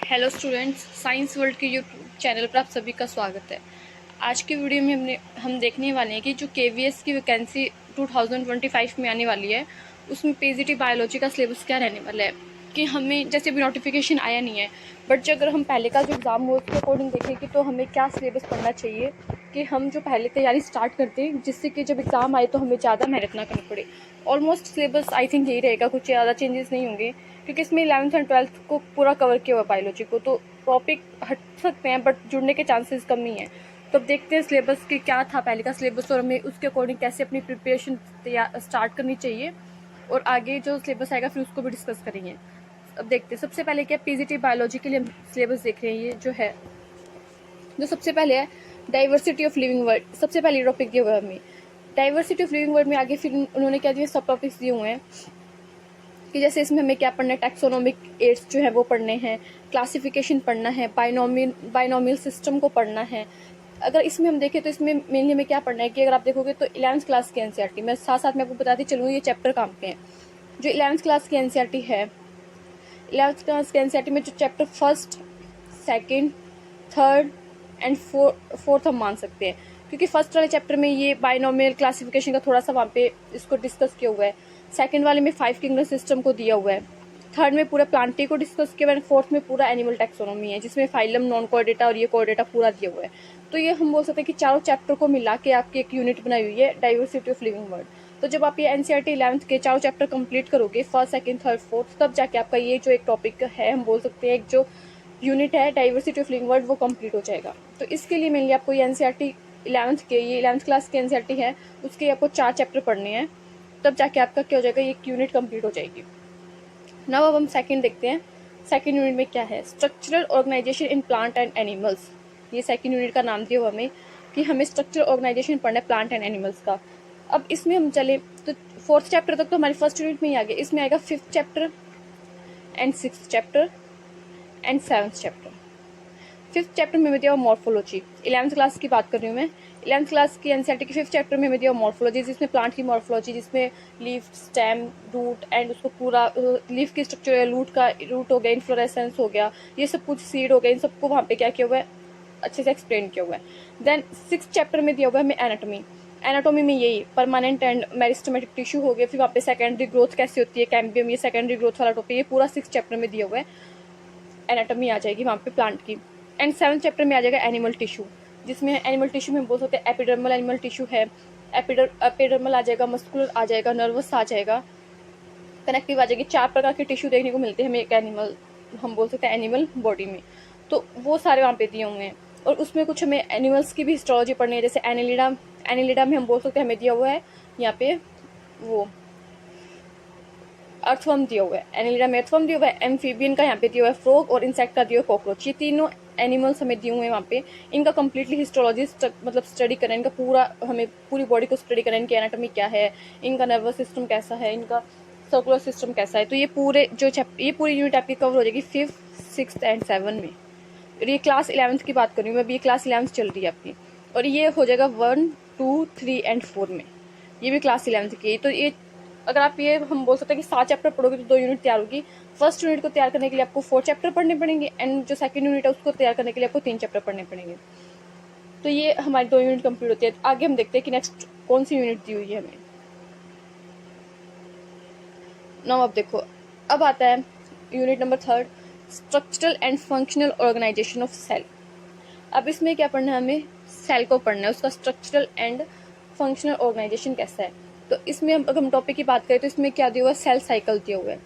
Hello students, science world के YouTube channel पर आप सभी का स्वागत है। आज की वीडियो में हम देखने वाले हैं कि जो केवीएस की वैकेंसी 2025 में आने वाली है, उसमें पीजीटी बायोलॉजी का सिलेबस क्या रहने वाला है। कि हमें जैसे अभी नोटिफिकेशन आया नहीं है, बट जो अगर हम पहले का जो एग्ज़ाम हो उसके अकॉर्डिंग देखें कि तो हमें क्या सिलेबस पढ़ना चाहिए कि हम जो पहले तैयारी स्टार्ट करते हैं, जिससे कि जब एग्ज़ाम आए तो हमें ज़्यादा मेहनत ना करनी पड़े। ऑलमोस्ट सिलेबस आई थिंक यही रहेगा, कुछ ज़्यादा चेंजेस नहीं होंगे, क्योंकि इसमें 11th एंड 12th को पूरा कवर किया हुआ है बायोलॉजी को। तो टॉपिक हट सकते हैं बट जुड़ने के चांसेस कम ही हैं। तो अब देखते हैं सिलेबस के क्या था पहले का सिलेबस और हमें उसके अकॉर्डिंग कैसे अपनी प्रिपरेशन स्टार्ट करनी चाहिए, और आगे जो सिलेबस आएगा फिर उसको भी डिस्कस करेंगे। अब देखते हैं सबसे पहले क्या पीजीटी बायोलॉजी के लिए हम सिलेबस देख रहे हैं। ये जो है, जो सबसे पहले है डाइवर्सिटी ऑफ लिविंग वर्ड। सबसे पहले टॉपिक दिया हुआ है हमें डाइवर्सिटी ऑफ लिविंग वर्ड में। आगे फिर उन्होंने क्या दिया, सब टॉपिक्स दिए हुए हैं कि जैसे इसमें हमें क्या पढ़ना है, टैक्सोनॉमिक एड्स जो है वो पढ़ने हैं, क्लासिफिकेशन पढ़ना है, बाइनोमियल सिस्टम को पढ़ना है। अगर इसमें हम देखें तो इसमें मेनली हमें क्या पढ़ना है कि अगर आप देखोगे तो 11th क्लास की एनसीईआरटी, मैं साथ साथ में आपको बताती चलूँगी ये चैप्टर काम पे हैं। जो 11th क्लास की एनसीईआरटी है, 11th क्लास के एनसीईआरटी में जो chapter first, second, third and fourth हम मान सकते हैं, क्योंकि फर्स्ट वाले चैप्टर में ये बाइनोमियल क्लासिफिकेशन का थोड़ा सा वहाँ पे इसको डिस्कस किया हुआ है। सेकंड वाले में 5 किंगडम सिस्टम को दिया हुआ है। थर्ड में पूरा प्लांटी को डिस्कस किया हुआ है। फोर्थ में पूरा एनिमल टैक्सोनॉमी है, जिसमें फाइलम, नॉन कोर्डेटा और ये कोर्डेटा पूरा दिया हुआ है। तो ये हम बोल सकते हैं कि चारों चैप्टर को मिला के आपकी एक यूनिट बनाई हुई है, डाइवर्सिटी ऑफ लिविंग वर्ड। तो जब आप ये एनसीईआरटी 11th के चारों चैप्टर कंप्लीट करोगे, फर्स्ट, सेकंड, थर्ड, फोर्थ, तब जाके आपका ये जो एक टॉपिक है, हम बोल सकते हैं एक जो यूनिट है डाइवर्सिटी ऑफ लिविंग वर्ड, वो कंप्लीट हो जाएगा। तो इसके लिए मेनली आपको ये एनसीईआरटी 11th के, ये 11th क्लास के एनसीईआरटी है, उसके आपको 4 चैप्टर पढ़ने हैं, तब जाके आपका क्या हो जाएगा, ये यूनिट कंप्लीट हो जाएगी। नाउ अब हम सेकंड देखते हैं। सेकंड यूनिट में क्या है, structural organization in plant and animals. ये सेकंड यूनिट का नाम दिया हुआ हमें कि हमें स्ट्रक्चरल ऑर्गेनाइजेशन पढ़ना है प्लांट एंड एनिमल्स का। अब इसमें हम चले तो फोर्थ चैप्टर तक तो हमारी फर्स्ट यूनिट में ही आ गया। इसमें आएगा 5th chapter and 6th chapter and 7th chapter. 5th chapter में हमें दिया मॉर्फोलॉजी। 11th क्लास की बात कर रही हूँ मैं। 11th क्लास की एनसीईआरटी के 5th चैप्टर में हमें दिया मॉर्फोलॉजी, जिसमें प्लांट की मॉर्फोलॉजी, जिसमें लीफ, स्टेम, रूट एंड उसको पूरा लीफ की स्ट्रक्चर, रूट हो गया, इन्फ्लोरेसेंस हो गया, ये सब कुछ, सीड हो गया, इन सबको वहाँ पे क्या किया हुआ है, अच्छे से एक्सप्लेन किया हुआ है। देन 6th चैप्टर में दिया हुआ है हमें एनाटॉमी। एनाटॉमी में यही परमानेंट एंड मेरिस्टेमेटिक टिश्यू हो गया, फिर वहाँ पे सेकेंडरी ग्रोथ कैसे होती है, कैम्बियम, ये सेकेंडरी ग्रोथ वाला टॉपिक, ये पूरा 6th चैप्टर में दिया हुआ है। एनाटॉमी आ जाएगी वहाँ पे प्लांट की। एंड 7th चैप्टर में आ जाएगा एनिमल टिश्यू, जिसमें एनिमल टिश्यू में हम बोल सकते हैं एपिडर्मल एनिमल टिश्यू है, एपिडर्मल आ जाएगा, मस्कुलर आ जाएगा, नर्वस आ जाएगा, कनेक्टिव आ जाएगी। 4 प्रकार के टिश्यू देखने को मिलते हैं हमें एक एनिमल, हम बोल सकते हैं एनिमल बॉडी में। तो वो सारे वहाँ पे दिए हुए हैं, और उसमें कुछ हमें एनिमल्स की भी हिस्टोलॉजी पढ़नी है। जैसे एनिलिडा, एनिलिडा में हम बोल सकते हैं हमें दिया हुआ है यहाँ पे वो अर्थवर्म दिया हुआ है, एनिलिडा में अर्थवर्म दिया हुआ है। एम्फीबियन का यहाँ पे दिया हुआ है फ्रॉग, और इंसेक्ट का दिया हुआ है कॉकरोच। ये तीनों एनिमल्स हमें दिए हुए हैं वहाँ पे। इनका कम्प्लीटली हिस्टोलॉजी मतलब स्टडी करना है, इनका पूरा हमें पूरी बॉडी को स्टडी करना है, इनकी एनाटॉमी क्या है, इनका नर्वस सिस्टम कैसा है, इनका सर्कुलर सिस्टम कैसा है। तो ये पूरे जो ये पूरी यूनिट आपकी कवर हो जाएगी 5th, 6th एंड 7th में। और ये क्लास 11th की बात कर रही हूँ मैं, अभी ये क्लास 11th चल रही है आपकी, और ये हो जाएगा 1, 2, 3 एंड 4 में। ये भी क्लास 11th की। तो ये अगर आप ये हम बोल सकते हैं कि 7 चैप्टर पढ़ोगे तो 2 यूनिट तैयार होगी। फर्स्ट यूनिट को तैयार करने के लिए आपको 4 चैप्टर पढ़ने पड़ेंगे, एंड जो सेकंड यूनिट है उसको तैयार करने के लिए आपको 3 चैप्टर पढ़ने पड़ेंगे। तो ये हमारी 2 यूनिट कंप्लीट होती है। आगे हम देखते हैं कि नेक्स्ट कौन सी यूनिट दी हुई है हमें। नाउ अब देखो, अब आता है unit number 3, structural and functional organization of cell. अब इसमें क्या पढ़ना है हमें, सेल को पढ़ना है, उसका स्ट्रक्चरल एंड फंक्शनल ऑर्गेनाइजेशन कैसा है। तो इसमें अगर हम टॉपिक की बात करें तो इसमें क्या दिया हुआ है, सेल साइकिल दिया हुआ है।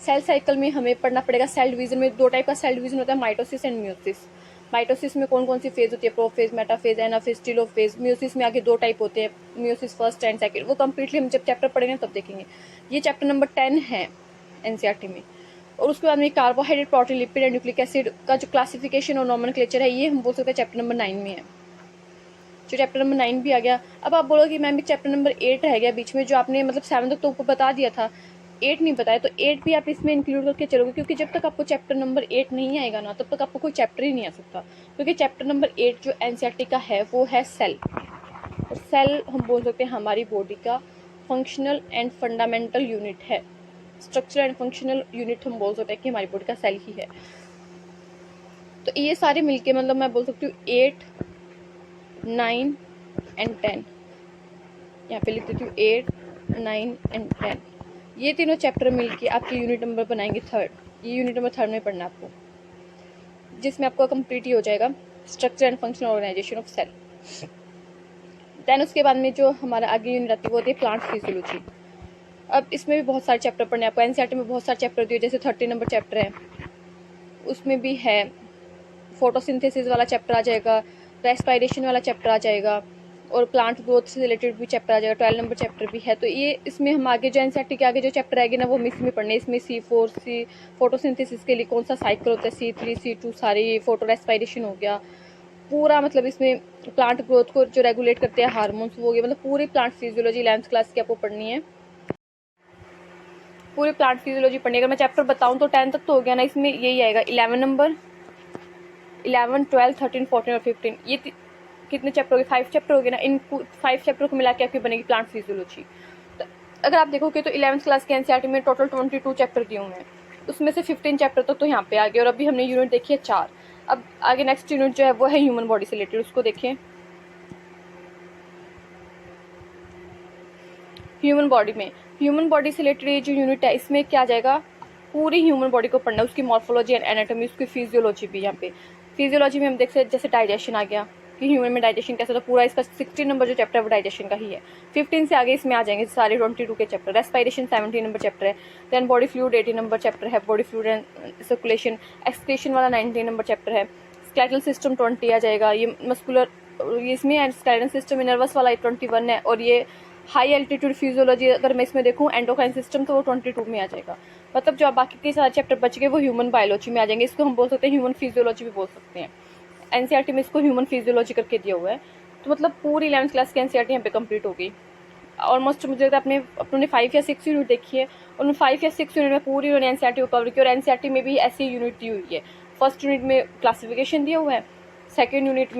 सेल साइकिल में हमें पढ़ना पड़ेगा सेल डिवीजन में। 2 टाइप का सेल डिवीजन होता है, माइटोसिस एंड म्यूसिस। माइटोसिस में कौन कौन सी फेज होती है, prophase, metaphase, anaphase, telophase. Meiosis में आगे 2 टाइप होते हैं, म्यूसिस फर्स्ट एंड सेकंड। वो कंप्लीटली हम जब चैप्टर पढ़ेंगे तब देखेंगे। ये चैप्टर नंबर 10 है एनसीईआरटी में। और उसके बाद में carbohydrate, protein, lipid and nucleic acid का जो क्लासिफिकेशन और नॉमेनक्लेचर है, ये हम बोल सकते हैं चैप्टर नंबर 9 में है। जो चैप्टर नंबर 9 भी आ गया। अब आप बोलोगे मैम भी चैप्टर नंबर 8 रह गया बीच में, जो आपने मतलब 7 तक तो ऊपर बता दिया था, 8 नहीं बताया। तो 8 भी आप इसमें इंक्लूड करके चलोगे, क्योंकि जब तक आपको चैप्टर नंबर 8 नहीं आएगा ना, तब तक आपको कोई चैप्टर ही नहीं आ सकता। क्योंकि चैप्टर नंबर 8 जो एनसीईआरटी का है वो है सेल। और सेल हम बोल सकते हैं हमारी बॉडी का फंक्शनल एंड फंडामेंटल यूनिट है। स्ट्रक्चरल एंड फंक्शनल यूनिट हम बोल सकते हैं कि हमारी बॉडी का सेल ही है। तो ये सारे मिलके मतलब मैं बोल सकती हूँ 8, 9 एंड 10। यहाँ पे लिख देती हूँ 8, 9 एंड 10। ये तीनों चैप्टर मिलके आपके यूनिट नंबर बनाएंगे 3rd। ये यूनिट नंबर 3rd में पढ़ना आपको, जिसमें आपको कंप्लीट ही हो जाएगा structure and function organization of cell. Then उसके बाद में जो हमारा आगे यूनिट आती है वो होती है प्लांट फिजियोलॉजी। अब इसमें भी बहुत सारे चैप्टर पढ़ने आपको, एनसीईआरटी में बहुत सारे चैप्टर दिए, जैसे 30 नंबर चैप्टर है, उसमें भी है फोटोसिंथेसिस वाला चैप्टर आ जाएगा, रेस्पिरेशन वाला चैप्टर आ जाएगा, और प्लांट ग्रोथ से रिलेटेड भी चैप्टर आ जाएगा, 12 नंबर चैप्टर भी है। तो ये इसमें हम आगे जो एनसीईआरटी के आगे जो चैप्टर आएंगे ना वो मिक्स में पढ़ने। इसमें C4 सी फोटोसिंथेसिस के लिए कौन सा साइकिल होता है, C3 C2 सारे, फोटो रेस्पिरेशन हो गया पूरा, मतलब इसमें प्लांट ग्रोथ को जो रेगुलेट करते हैं हार्मोन्स वो हो गया, मतलब पूरी प्लांट फिजियोलॉजी 11th क्लास की आपको पढ़नी है। पूरी प्लांट फिजियोलॉजी पढ़नी है। अगर मैं चैप्टर बताऊं तो 10 तक तो हो गया ना, इसमें यही आएगा 11 नंबर, 11, 12, 13, 14 और 15। ये कितने चैप्टर हो गए, 5 चैप्टर हो गए ना। इन 5 चैप्टर को मिला के आपकी बनेगी प्लांट फिजियोलॉजी। तो अगर आप देखोगे तो 11th क्लास के एनसीईआरटी में टोटल 22 चैप्टर दिए हुए हैं, उसमें से 15 चैप्टर तक तो यहाँ पे आ गए, और अभी हमने यूनिट देखी है 4। अब आगे नेक्स्ट यूनिट जो है वो है ह्यूमन बॉडी से रिलेटेड, उसको देखें। ह्यूमन बॉडी से रिलेटेड ये जो यूनिट है इसमें क्या आ जाएगा, पूरी ह्यूमन बॉडी को पढ़ना है, उसकी मॉर्फोलॉजी एंड एनाटॉमी, उसकी फिजियोलॉजी भी। यहाँ पे फिजियोलॉजी में हम देख सकते जैसे डाइजेशन आ गया कि ह्यूमन में डाइजेशन कैसे, तो पूरा इसका 16 नंबर जो चैप्टर है वो डाइजेशन का ही है। 15 से आगे इसमें आ जाएंगे सारे 22 के चैप्टर। रेस्पिरेशन 17 नंबर चैप्टर है। Then body fluid 18 number chapter है, body fluid and circulation. Excretion वाला 19 नंबर चैप्टर है। स्केलेटल सिस्टम 20 आ जाएगा। ये मस्कुलर, इसमें स्केलेटल सिस्टम नर्वस वाला 21 है, और ये हाई एल्टीट्यूड फिजियोलॉजी अगर मैं इसमें देखूँ एंडोक्राइन सिस्टम तो वो 22 में आ जाएगा। मतलब जो बाकी के सारे चैप्टर बच गए वो ह्यूमन बायोलॉजी में आ जाएंगे। इसको हम बोल सकते हैं ह्यूमन फिजियोलॉजी भी बोल सकते हैं। एनसीईआरटी में इसको ह्यूमन फिजियोलॉजी करके दिया हुआ है। तो मतलब पूरी 11th क्लास की एनसीईआरटी यहाँ पे कंप्लीट हो गई ऑलमोस्ट। मुझे लगता है अपने 5 या 6 यूनिट देखी है, और उन 5 या 6 यूनिट में पूरी उन्होंने एनसीईआरटी को कवर किया। और एनसीईआरटी में भी ऐसी यूनिट दी हुई है। फर्स्ट यूनिट में क्लासिफिकेशन दिया हुआ है, सेकेंड यूनिट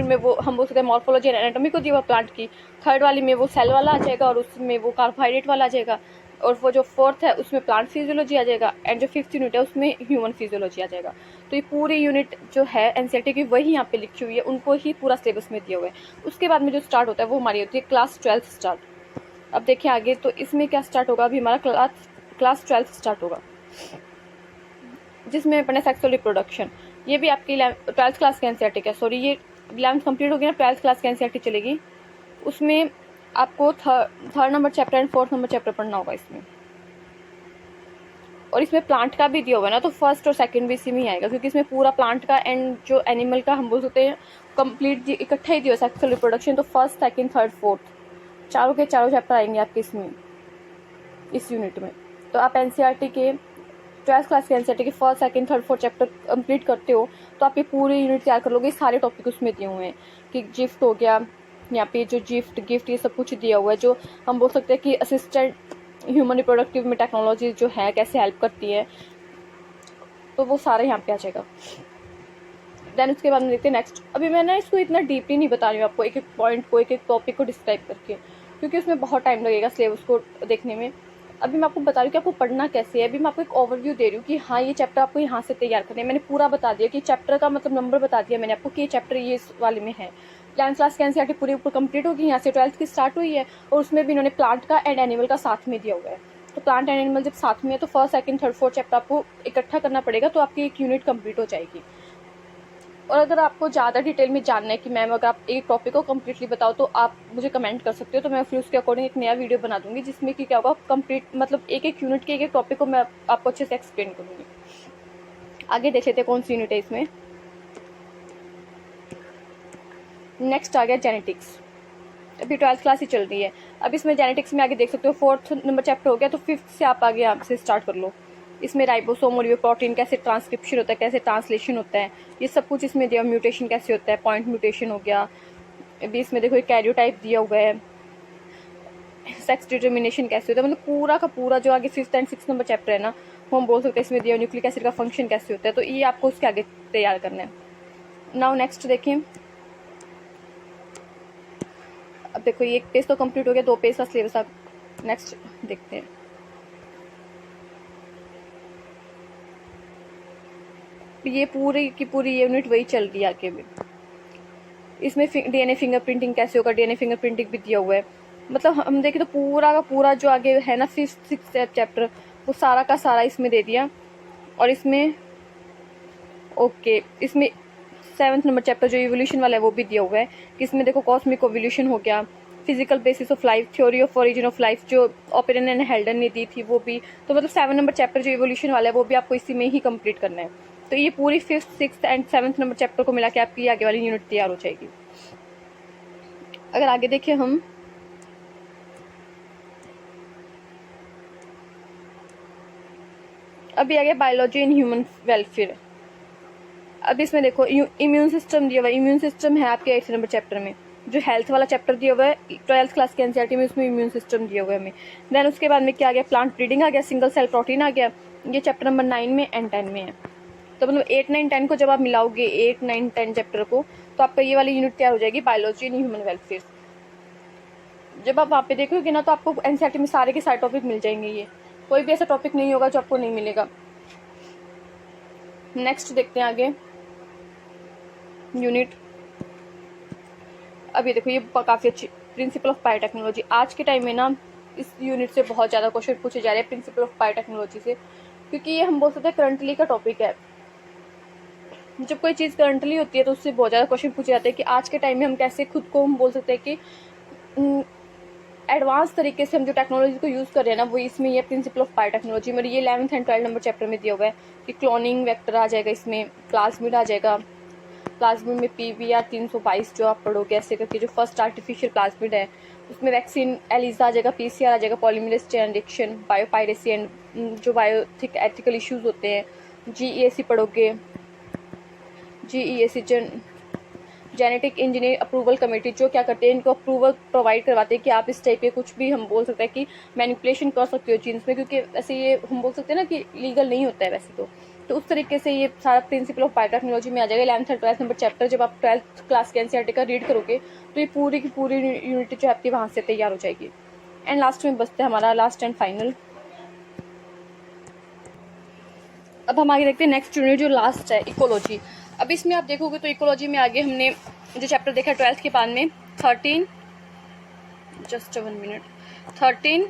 में वो हम बोल सकते हैं मॉर्फोलॉजी एंड एनाटॉमी को दिया हुआ प्लांट की। थर्ड वाली में वो सेल वाला आ जाएगा, और उसमें वो कार्बोहाइड्रेट वाला आ जाएगा, और वो जो फोर्थ है उसमें प्लांट फिजियोलॉजी आ जाएगा, एंड जो 5th यूनिट है उसमें ह्यूमन फिजियोलॉजी आ जाएगा। तो ये पूरी यूनिट जो है एनसीईआरटी की वही यहाँ पे लिखी हुई है, उनको ही पूरा सिलेबस में दिया हुआ है। उसके बाद में जो स्टार्ट होता है वो हमारी होती है क्लास 12th स्टार्ट। अब देखिए आगे तो इसमें क्या स्टार्ट होगा, अभी हमारा क्लास 12th स्टार्ट होगा, जिसमें पढ़ना सेक्सुअल रिप्रोडक्शन। ये भी आपकी 12th क्लास के एनसीईआरटी का, सॉरी ये 11th कंप्लीट होगी ना, 12th क्लास की एनसीईआरटी चलेगी। उसमें आपको 3rd number chapter and 4th number chapter पढ़ना होगा इसमें। और इसमें प्लांट का भी दिया हुआ है ना, तो फर्स्ट और सेकंड भी इसी में ही आएगा, क्योंकि इसमें पूरा प्लांट का एंड जो एनिमल का हम बोल सकते हैं कंप्लीट इकट्ठा ही दिया है सेक्सुअल रिप्रोडक्शन। तो फर्स्ट, सेकंड, थर्ड, फोर्थ चारों के चारों चैप्टर आएंगे आपके इसमें, इस यूनिट में। तो आप एनसीईआरटी के 12th क्लास के एनसीईआरटी के first, second, third, fourth chapter complete करते हो तो आप ये पूरी यूनिट तैयार कर लोगे। सारे टॉपिक उसमें दिए हुए हैं कि गिफ्ट हो गया, यहाँ पे जो गिफ्ट ये सब कुछ दिया हुआ है, जो हम बोल सकते हैं कि असिस्टेंट ह्यूमन रिप्रोडक्टिव में टेक्नोलॉजी जो है कैसे हेल्प करती है, तो वो सारा यहाँ पे आ जाएगा। देन उसके बाद में देखते हैं नेक्स्ट। अभी मैं ना इसको इतना डीपली नहीं बता रही हूँ आपको, एक एक पॉइंट को, एक एक टॉपिक को डिस्क्राइब करके, क्योंकि उसमें बहुत टाइम लगेगा सिलेबस को देखने में। अभी मैं आपको बता रही हूँ कि आपको पढ़ना कैसे है। अभी मैं आपको एक ओवरव्यू दे रही हूँ कि हाँ ये चैप्टर आपको यहाँ से तैयार करने है। मैंने पूरा बता दिया कि चैप्टर का मतलब नंबर बता दिया मैंने आपको कि ये चैप्टर ये इस वाले में है। 11th क्लास की एनसीईआरटी पूरी ऊपर कंप्लीट होगी, यहाँ से 12th की स्टार्ट हुई है, और उसमें भी इन्होंने प्लांट का एंड एनिमल का साथ में दिया हुआ है। तो प्लांट एंड एनिमल जब साथ में है तो first, second, third, fourth chapter आपको इकट्ठा करना पड़ेगा, तो आपकी एक यूनिट कंप्लीट हो जाएगी। और अगर आपको ज़्यादा डिटेल में जानना है कि मैम अगर आप एक टॉपिक को कम्प्लीटली बताओ तो आप मुझे कमेंट कर सकते हो, तो मैं फिर उसके अकॉर्डिंग एक नया वीडियो बना दूंगी, जिसमें कि क्या होगा कंप्लीट मतलब एक एक यूनिट के एक एक टॉपिक को मैं आपको अच्छे से एक्सप्लेन करूँगी। आगे देख लेते हैं कौन सी यूनिट है इसमें। नेक्स्ट आ गया जेनेटिक्स। अभी 12th क्लास ही चल रही है। अब इसमें जेनेटिक्स में आगे देख सकते हो 4th नंबर चैप्टर हो गया, तो 5th से आप आगे यहाँ से स्टार्ट कर लो। इसमें राइबोसोम और प्रोटीन कैसे ट्रांसक्रिप्शन होता है, कैसे ट्रांसलेशन होता है, ये सब कुछ इसमें दिया। म्यूटेशन कैसे होता है, पॉइंट म्यूटेशन हो गया। अभी इसमें देखो कैरियोटाइप दिया हुआ है, सेक्स डिटर्मिनेशन कैसे होता है, मतलब पूरा का पूरा जो आगे 5th and 6th number chapter है ना, वो हम बोल सकते हैं इसमें दिया। न्यूक्लिक एसिड का फंक्शन कैसे होता है, तो ये आपको उसके आगे तैयार करना है। नाउ नेक्स्ट देखिए। अब देखो ये एक पेज तो कंप्लीट हो गया, 2 पेज का सिलेबस। आप नेक्स्ट देखते हैं। ये पूरी की पूरी यूनिट वही चल रही है आगे भी। इसमें डीएनए फिंगरप्रिंटिंग कैसे होगा, डीएनए फिंगरप्रिंटिंग भी दिया हुआ है। मतलब हम देखें तो पूरा का पूरा जो आगे है ना 5th 6th चैप्टर, वो सारा का सारा इसमें दे दिया। और इसमें ओके, इसमें 7th नंबर चैप्टर जो इवोल्यूशन वाला है वो भी दिया हुआ है कि इसमें देखो कॉस्मिक इवोल्यूशन हो गया, physical basis of life, theory of origin of life जो ओपेरन एंड हेल्डन ने दी थी वो भी। तो मतलब 7 नंबर चैप्टर जो इवोल्यूशन वाला है वो भी आपको इसी में ही कंप्लीट करना है। तो ये पूरी 5th 6th and 7th number chapter को मिला के आपकी आगे वाली यूनिट तैयार हो जाएगी। अगर आगे देखें हम, अभी आ गया बायोलॉजी इन ह्यूमन वेलफेयर। अब इसमें देखो इम्यून सिस्टम दिया हुआ है। इम्यून सिस्टम है आपके 8th नंबर चैप्टर में। जो हेल्थ वाला चैप्टर दिया हुआ है 12th क्लास के एनसीईआरटी में, उसमें इम्यून सिस्टम दिया हुआ है हमें। देन उसके बाद में क्या आ गया, प्लांट ब्रीडिंग आ गया, सिंगल सेल प्रोटीन आ गया। ये चैप्टर नंबर 9 में एंड 10 में है। तो मतलब 8, 9, 10 को जब आप मिलाओगे 8, 9, 10 चैप्टर को, तो आपका ये वाली यूनिट तैयार हो जाएगी बायोलॉजी इन ह्यूमन वेलफेयर। जब आप वहाँ पे देखोगे ना तो आपको एनसीईआरटी में सारे के सारे टॉपिक मिल जाएंगे। ये कोई भी ऐसा टॉपिक नहीं होगा जो आपको नहीं मिलेगा। नेक्स्ट देखते हैं आगे यूनिट। अभी देखो ये काफी अच्छी, प्रिंसिपल ऑफ बायोटेक्नोलॉजी। आज के टाइम में ना इस यूनिट से बहुत ज्यादा क्वेश्चन पूछे जा रहे हैं प्रिंसिपल ऑफ बायोटेक्नोलॉजी से, क्योंकि ये हम बोल सकते हैं करंटली का टॉपिक है। जब कोई चीज करंटली होती है तो उससे बहुत ज्यादा क्वेश्चन पूछे जाते हैं कि आज के टाइम में हम कैसे खुद को हम बोल सकते हैं कि एडवांस तरीके से हम जो टेक्नोलॉजी को यूज कर रहे हैं ना, वो इसमें ये प्रिंसिपल ऑफ बायोटेक्नोलॉजी में ये 11th एंड 12 नंबर चैप्टर में दिया हुआ है कि क्लोनिंग वेक्टर आ जाएगा, इसमें प्लाज्मिड आ जाएगा, प्लाज्मिड में PBR 322 जो आप पढ़ोगे ऐसे करके, जो फर्स्ट आर्टिफिशियल प्लाज्मिड है उसमें वैक्सीन एलिजा आ जाएगा, PCR आ जाएगा, polymerase chain reaction, biopiracy and जो बायोथिक एथिकल इश्यूज होते हैं, GEAC पढ़ोगे, GEAC genetic engineer approval committee, जो क्या करते हैं इनको अप्रूवल प्रोवाइड करवाते हैं कि आप इस टाइप के कुछ भी हम बोल सकते हैं कि मैनिपुलेशन कर सकते हो जीन्स में, क्योंकि ऐसे ये हम बोल सकते हैं ना कि लीगल नहीं होता है वैसे तो उस तरीके से ये सारा प्रिंसिपल ऑफ बायोटेक्नोलॉजी में आ जाएगा 11th और 12th नंबर चैप्टर। जब आप 12th क्लास के एनसीईआरटी का रीड करोगे तो ये पूरी की पूरी यूनिट जो आपकी वहां से तैयार हो जाएगी। एंड लास्ट में बचता है हमारा लास्ट एंड फाइनल। अब हम आगे देखते हैं नेक्स्ट यूनिट जो लास्ट है, इकोलॉजी। अब इसमें आप देखोगे तो इकोलॉजी में आगे हमने जो चैप्टर देखा 12th के बाद में 13, जस्ट 1 मिनट, 13,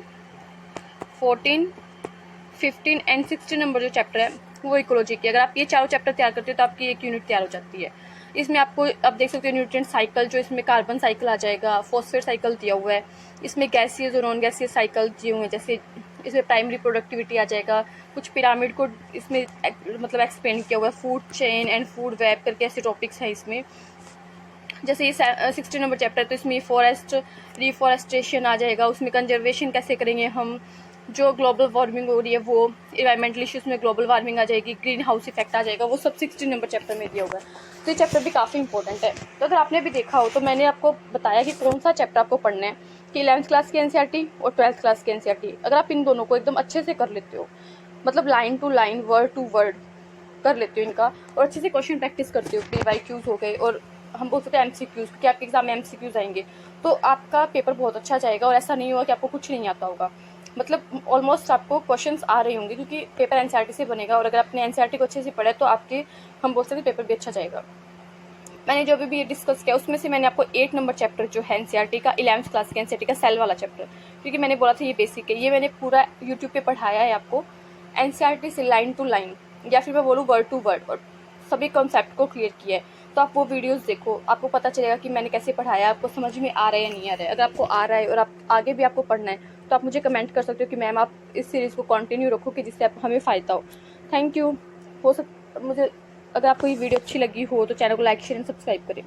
14, 15 एंड 16 नंबर जो चैप्टर है वो इकोलॉजी की। अगर आप ये चारों चैप्टर तैयार करते हो तो आपकी एक यूनिट तैयार हो जाती है। इसमें आपको आप देख सकते हो न्यूट्रिएंट साइकिल, जो इसमें कार्बन साइकिल आ जाएगा, फॉस्फेट साइकिल दिया हुआ है, इसमें गैसियस और नॉन गैसियस साइकिल दिए हुए हैं, जैसे इसमें प्राइमरी प्रोडक्टिविटी आ जाएगा, कुछ पिरामिड को इसमें मतलब एक्सप्लेन किया हुआ है, food chain and food web करके ऐसे टॉपिक्स हैं इसमें। जैसे ये 16 नंबर चैप्टर है तो इसमें फॉरेस्ट रिफॉरेस्टेशन आ जाएगा, उसमें कंजर्वेशन कैसे करेंगे हम, जो ग्लोबल वार्मिंग हो रही है वो इन्वायरमेंटल इश्यूज में ग्लोबल वार्मिंग आ जाएगी, ग्रीन हाउस इफेक्ट आ जाएगा, वो सब 16 नंबर चैप्टर में दिया हुआ है। तो ये चैप्टर भी काफ़ी इंपॉर्टेंट है। तो अगर आपने भी देखा हो तो मैंने आपको बताया कि कौन सा चैप्टर आपको पढ़ना है, कि 11th क्लास की एनसीईआरटी और 12th क्लास की एनसीईआरटी। अगर आप इन दोनों को एकदम अच्छे से कर लेते हो, मतलब line to line word to word कर लेते हो इनका, और अच्छे से क्वेश्चन प्रैक्टिस करते हो, PYQs हो गए और हम बोल सकते हैं MCQs, क्योंकि आपके एग्जाम में MCQs आएंगे, तो आपका पेपर बहुत अच्छा जाएगा। और ऐसा नहीं होगा कि आपको कुछ नहीं आता होगा, मतलब ऑलमोस्ट आपको क्वेश्चंस आ रहे होंगे, क्योंकि पेपर एनसीईआरटी से बनेगा। और अगर आपने एनसीईआरटी को अच्छे से पढ़ा तो आपके हम बोल सकते हैं पेपर भी अच्छा जाएगा। मैंने जो भी ये डिस्कस किया उसमें से मैंने आपको 8 नंबर चैप्टर जो है एनसीईआरटी का, 11th क्लास के एनसीईआरटी का सेल वाला चैप्टर, क्योंकि मैंने बोला था ये बेसिक है, ये मैंने पूरा यूट्यूब पे पढ़ाया है आपको एनसीईआरटी से लाइन टू लाइन, या फिर मैं बोलूँ वर्ड टू वर्ड, और सभी कॉन्सेप्ट को क्लियर किया है। तो आप वो वीडियोस देखो, आपको पता चलेगा कि मैंने कैसे पढ़ाया, आपको समझ में आ रहा है या नहीं आ रहा है। अगर आपको आ रहा है और आप आगे भी आपको पढ़ना है तो आप मुझे कमेंट कर सकते हो कि मैम आप इस सीरीज़ को कंटिन्यू रखो, कि जिससे आप हमें फ़ायदा हो। Thank you. हो सकता मुझे, अगर आपको ये वीडियो अच्छी लगी हो तो चैनल को लाइक शेयर एंड सब्सक्राइब करें।